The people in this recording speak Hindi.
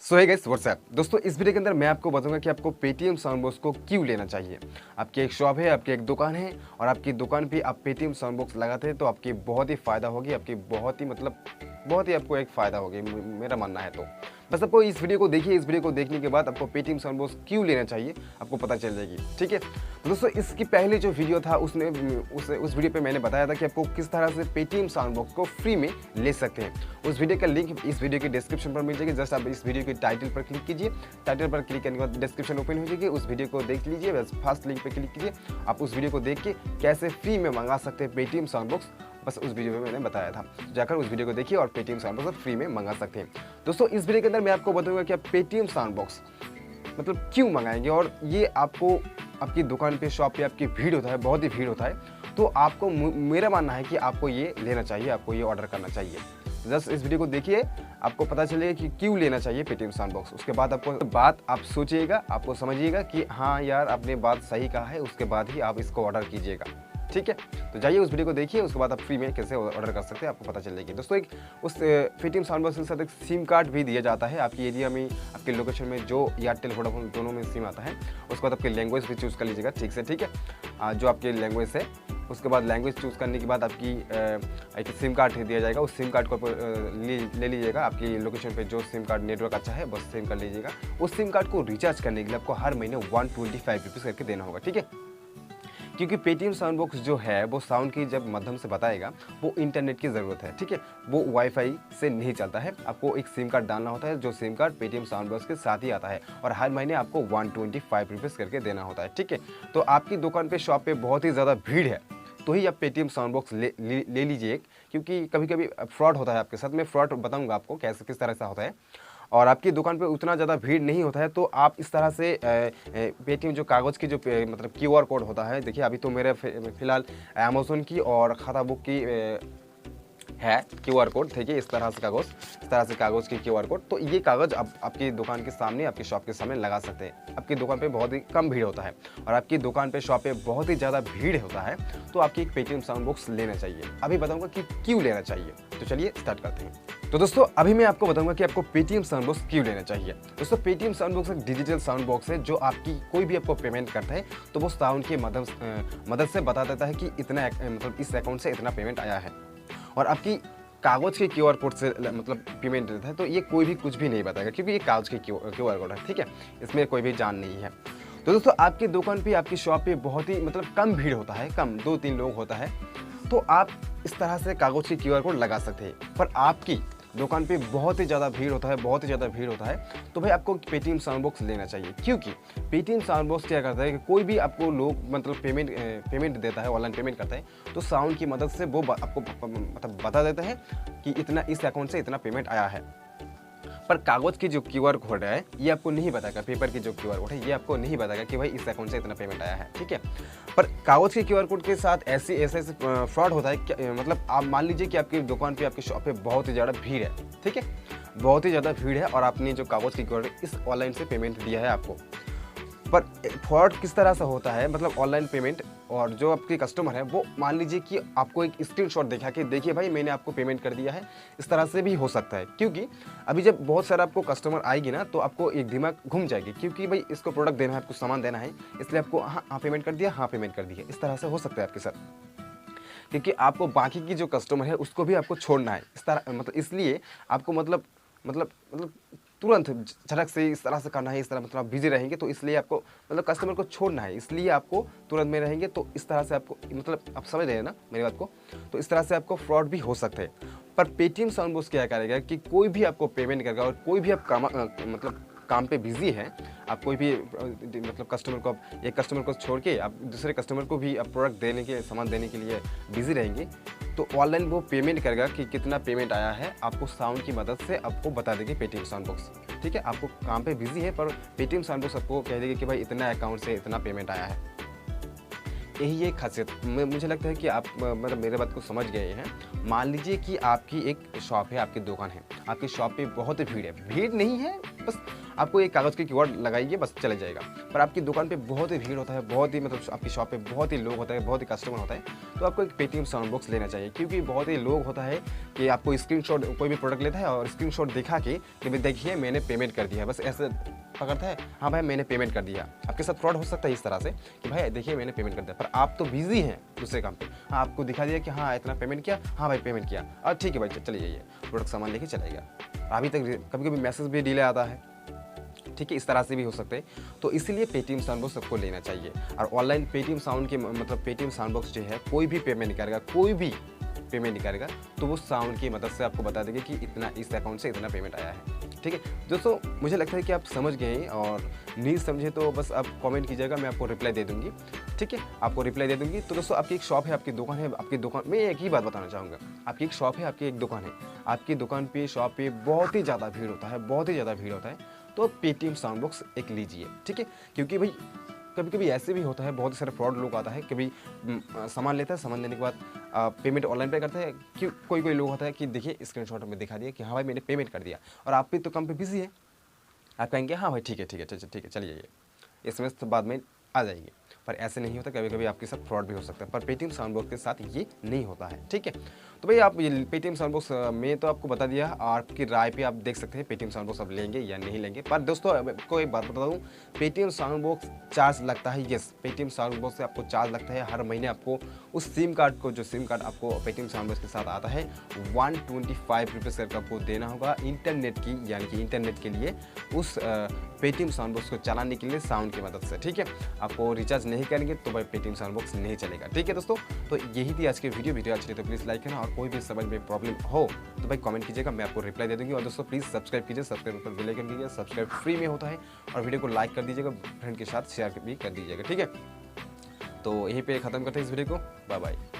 सो है गाइस व्हाट्सएप दोस्तों, इस वीडियो के अंदर मैं आपको बताऊंगा कि आपको पेटीएम साउंड बॉक्स को क्यों लेना चाहिए। आपकी एक शॉप है, आपकी एक दुकान है और आपकी दुकान पे आप पेटीएम साउंड बॉक्स लगाते हैं तो आपकी बहुत ही फ़ायदा होगी, आपकी बहुत ही आपको एक फ़ायदा होगी, मेरा मानना है। तो बस आपको इस वीडियो को देखिए, इस वीडियो को देखने के बाद आपको पेटीएम साउंड बॉक्स क्यों लेना चाहिए आपको पता चल जाएगी। ठीक है, तो दोस्तों इसकी पहले जो वीडियो था उसने उस वीडियो पे मैंने बताया था कि आपको किस तरह से पेटीएम साउंड बॉक्स को फ्री में ले सकते हैं। उस वीडियो का लिंक इस वीडियो के डिस्क्रिप्शन पर मिल जाएगी। जस्ट आप इस वीडियो के टाइटल पर क्लिक कीजिए, टाइटल पर क्लिक करने के बाद डिस्क्रिप्शन ओपन हो जाएगी, उस वीडियो को देख लीजिए। बस फर्स्ट लिंक पर क्लिक कीजिए, आप उस वीडियो को देख के कैसे फ्री में मंगा सकते हैं पेटीएम साउंड बॉक्स, बस उस वीडियो में मैंने बताया था। जाकर उस वीडियो को देखिए और पेटीएम साउंड बॉक्स फ्री में मंगा सकते हैं। दोस्तों इस वीडियो के अंदर मैं आपको बताऊंगा कि आप पेटीएम साउंड बॉक्स मतलब क्यों मंगाएंगे, और ये आपको आपकी दुकान पे, शॉप पे आपकी भीड़ होता है, बहुत ही भीड़ होता है, तो आपको मेरा मानना है कि आपको ये लेना चाहिए, आपको ये ऑर्डर करना चाहिए। जस्ट इस वीडियो को देखिए, आपको पता चलेगा कि क्यों लेना चाहिए पेटीएम साउंड बॉक्स। उसके बाद आपको बात आप सोचिएगा, आपको समझिएगा कि हाँ यार आपने बात सही कहा है, उसके बाद ही आप इसको ऑर्डर कीजिएगा। ठीक है, तो जाइए उस वीडियो को देखिए, उसके बाद आप फ्री में कैसे ऑर्डर कर सकते हैं आपको पता चल जाएगी। दोस्तों उस पेटीएम साउंड बॉक्स के साथ एक सिम कार्ड भी दिया जाता है। आपकी एरिया में, आपके लोकेशन में जो एयरटेल वोडाफोन दोनों में सिम आता है, उसके बाद आपकी लैंग्वेज भी चूज़ कर लीजिएगा ठीक से। ठीक है, जो आपकी लैंग्वेज है, उसके बाद लैंग्वेज चूज़ करने के बाद आपकी एक सिम कार्ड दिया जाएगा। उस सिम कार्ड को ले लीजिएगा। आपकी लोकेशन पे जो सिम कार्ड नेटवर्क अच्छा है बस सिम कर लीजिएगा। उस सिम कार्ड को रिचार्ज करने के लिए आपको हर महीने 125 रुपीज़ करके देना होगा। ठीक है, क्योंकि पेटीएम साउंड बॉक्स जो है वो साउंड की जब माध्यम से बताएगा, वो इंटरनेट की ज़रूरत है। ठीक है, वो वाईफाई से नहीं चलता है। आपको एक सिम कार्ड डालना होता है, जो SIM card Paytm sound box के साथ ही आता है, और हर महीने आपको 125 रुपीज़ करके देना होता है। ठीक है, तो आपकी दुकान पे, शॉप पे बहुत ही ज़्यादा भीड़ है तो ही आप पेटीएम साउंड बॉक्स ले लीजिए, क्योंकि कभी कभी फ्रॉड होता है आपके साथ। मैं फ्रॉड बताऊँगा आपको कैसे, किस तरह से होता है। और आपकी दुकान पे उतना ज़्यादा भीड़ नहीं होता है तो आप इस तरह से पेटीएम जो कागज़ की जो मतलब क्यूआर कोड होता है, देखिए अभी तो मेरे फ़िलहाल अमेज़न की और खाता बुक की है क्यूआर कोड। देखिए इस तरह से कागज़ की क्यूआर कोड, तो ये कागज़ आप आपकी दुकान के सामने, आपकी शॉप के सामने लगा सकते हैं। आपकी दुकान पे बहुत ही कम भीड़ होता है और आपकी दुकान पे, शॉप पे बहुत ही ज़्यादा भीड़ होता है, तो आपकी एक पेटीएम साउंड बॉक्स लेना चाहिए। अभी बताऊंगा कि क्यों लेना चाहिए, तो चलिए स्टार्ट करते हैं। तो दोस्तों अभी मैं आपको बताऊंगा कि आपको पेटीएम साउंड बॉक्स क्यों लेना चाहिए। दोस्तों पेटीएम साउंड बॉक्स एक डिजिटल साउंड बॉक्स है, जो आपकी कोई भी आपको पेमेंट करता है तो वो साउंड की मदद से बता देता है कि इतना मतलब इस अकाउंट से इतना पेमेंट आया है। और आपकी कागज़ के क्यूआर कोड से मतलब पेमेंट देता है, तो ये कोई भी कुछ भी नहीं बताएगा, क्योंकि ये कागज़ के क्यूआर कोड है। ठीक है, इसमें कोई भी जान नहीं है। तो दोस्तों आपकी दुकान पे, आपकी शॉप पे बहुत ही मतलब कम भीड़ होता है, कम 2-3 लोग होता है, तो आप इस तरह से कागज़ के क्यूआर कोड लगा सकते हैं। पर आपकी दुकान पे बहुत ही ज़्यादा भीड़ होता है, तो भाई आपको पेटीएम साउंड बॉक्स लेना चाहिए। क्योंकि पेटीएम साउंड बॉक्स क्या करता है कि कोई भी आपको लोग मतलब पेमेंट देता है, ऑनलाइन पेमेंट करता है, तो साउंड की मदद से वो आपको मतलब बता देता है कि इतना इस अकाउंट से इतना पेमेंट आया है। पर कागज़ की जो क्यूआर कोड है ये आपको नहीं बताएगा, पेपर की जो क्यूआर कोड है ये आपको नहीं बताएगा कि भाई इस अकाउंट से इतना पेमेंट आया है। ठीक है, पर कागज़ के क्यूआर कोड के साथ ऐसे फ्रॉड होता है। मतलब आप मान लीजिए कि आपकी दुकान पे, आपकी शॉप पे बहुत ही ज़्यादा भीड़ है। ठीक है, बहुत ही ज़्यादा भीड़ है और आपने जो कागज़ की क्यूआर इस ऑनलाइन से पेमेंट दिया है आपको, पर फ्रॉड किस तरह से होता है, मतलब ऑनलाइन पेमेंट, और जो आपके कस्टमर है वो मान लीजिए कि आपको एक स्क्रीनशॉट दिखा के, देखिए भाई मैंने आपको पेमेंट कर दिया है, इस तरह से भी हो सकता है। क्योंकि अभी जब बहुत सारा आपको कस्टमर आएगी ना, तो आपको एक दिमाग घूम जाएगी, क्योंकि भाई इसको प्रोडक्ट देना है, आपको सामान देना है, इसलिए आपको हाँ पेमेंट कर दिया, हाँ पेमेंट कर दिया, इस तरह से हो सकता है आपके साथ। क्योंकि आपको बाकी की जो कस्टमर है उसको भी आपको छोड़ना है, इस तरह मतलब इसलिए आपको मतलब तुरंत झटक से इस तरह से करना है, इस तरह मतलब आप बिजी रहेंगे, तो इसलिए आपको मतलब कस्टमर को छोड़ना है, इसलिए आपको तुरंत में रहेंगे, तो इस तरह से आपको मतलब आप समझ रहे हैं ना मेरी बात को, तो इस तरह से आपको फ्रॉड भी हो सकते हैं। पर पेटीएम साउंड बॉक्स क्या करेगा कि कोई भी आपको पेमेंट करेगा, और कोई भी आप मतलब काम पे बिजी है, आप कोई भी मतलब कस्टमर को, आप एक कस्टमर को छोड़ के आप दूसरे कस्टमर को भी आप प्रोडक्ट देने के, सामान देने के लिए बिजी रहेंगे, तो ऑनलाइन वो पेमेंट करेगा कि कितना पेमेंट आया है, आपको साउंड की मदद से आपको बता देगी पेटीएम साउंड बॉक्स। ठीक है, आपको काम पे बिजी है पर पेटीएम साउंड बॉक्स आपको कह देगी कि भाई इतना अकाउंट से इतना पेमेंट आया है। यही एक खासियत मुझे लगता है कि आप मतलब मेरे बात को समझ गए हैं। मान लीजिए कि आपकी एक शॉप है, आपकी दुकान है, आपकी शॉप पे बहुत ही भीड़ है, भीड़ नहीं है, बस आपको एक कागज़ की कीवर्ड लगाइए, बस चले जाएगा। पर आपकी दुकान पे बहुत ही भीड़ होता है, बहुत ही मतलब आपकी शॉप पे बहुत ही लोग होता है, बहुत ही कस्टमर होता है, तो आपको एक पेटीएम साउंड बॉक्स लेना चाहिए। क्योंकि बहुत ही लोग होता है कि आपको स्क्रीनशॉट, कोई भी प्रोडक्ट लेता है और स्क्रीनशॉट दिखा के कि भाई देखिए मैंने पेमेंट कर दिया है, बस ऐसे पकड़ता है, हाँ भाई मैंने पेमेंट कर दिया। आपके साथ फ्रॉड हो सकता है इस तरह से कि भाई देखिए मैंने पेमेंट कर दिया, पर आप तो बिजी हैं दूसरे काम पे। हाँ, आपको दिखा दिया कि हाँ इतना पेमेंट किया, हाँ भाई पेमेंट किया, और ठीक है भाई चलिए जाइए, प्रोडक्ट सामान लेके चलेगा। अभी तक कभी कभी मैसेज भी डिले आता है, ठीक है, इस तरह से भी हो सकते हैं। तो इसीलिए पेटीएम साउंड बॉक्स सबको लेना चाहिए। और ऑनलाइन पेटीएम साउंड के मतलब पेटीएम साउंड बॉक्स जो है, कोई भी पेमेंट नहीं करेगा, कोई भी पेमेंट नहीं करेगा, तो वो साउंड की मदद से आपको बता देंगे कि इतना इस अकाउंट से इतना पेमेंट आया है। ठीक है दोस्तों, मुझे लगता है कि आप समझ गए हैं, और नहीं समझे तो बस आप कमेंट कीजिएगा, मैं आपको रिप्लाई दे दूंगी। ठीक है, आपको रिप्लाई दे दूंगी। तो दोस्तों, आपकी एक शॉप है, आपकी दुकान है, आपकी दुकान में एक ही बात बताना चाहूँगा, आपकी एक शॉप है, आपकी एक दुकान है, आपकी दुकान पे शॉप पे बहुत ही ज़्यादा भीड़ होता है, बहुत ही ज़्यादा भीड़ होता है, तो पेटीएम साउंड बॉक्स एक लीजिए। ठीक है, क्योंकि भाई कभी कभी ऐसे भी होता है, बहुत सारे फ्रॉड लोग आता है, कभी सामान लेता है, सामान लेने के बाद पेमेंट ऑनलाइन पे करता है। क्यों कोई कोई लोग होता है कि देखिए स्क्रीनशॉट में दिखा दिया कि हाँ भाई मैंने पेमेंट कर दिया, और आप भी तो काम पे बिजी है, आप कहेंगे हाँ भाई ठीक है ठीक है ठीक है चलिए जाइए, एसएमएस तो बाद में आ जाएगी। पर ऐसे नहीं होता, कभी कभी आपके साथ फ्रॉड भी हो सकता है, पर पेटीएम साउंड बॉक्स के साथ ये नहीं होता है। ठीक है, तो भाई आप ये पेटीएम साउंड बॉक्स में तो आपको बता दिया, आपकी राय पे आप देख सकते हैं पेटीएम साउंड बॉक्स आप लेंगे या नहीं लेंगे। पर दोस्तों आपको एक बात बता दूं, पेटीएम साउंड बॉक्स चार्ज लगता है। यस, पेटीएम साउंड बॉक्स से आपको चार्ज लगता है हर महीने। आपको उस सिम कार्ड को, जो सिम कार्ड आपको पेटीएम साउंड बॉक्स के साथ आता है, 125 रुपीज़ करके आपको देना होगा इंटरनेट की, यानी कि इंटरनेट के लिए, उस पेटीएम साउंड बॉक्स को चलाने के लिए साउंड की मदद से। ठीक है, आपको रिचार्ज नहीं करेंगे तो भाई पेटीएम साउंड बॉक्स नहीं चलेगा। ठीक है दोस्तों, तो यही थी आज की वीडियो अच्छी लगी तो प्लीज़ लाइक करना, और कोई भी समझ में प्रॉब्लम हो तो भाई कमेंट कीजिएगा, मैं आपको रिप्लाई दे दूंगी। और दोस्तों प्लीज़ सब्सक्राइब कीजिए, सब्सक्राइब पर बेल आइकन कीजिए, सब्सक्राइब फ्री में होता है, और वीडियो को लाइक कर दीजिएगा, फ्रेंड के साथ शेयर भी कर दीजिएगा। ठीक है, तो यहीं पे ख़त्म करते हैं इस वीडियो को। Bye bye.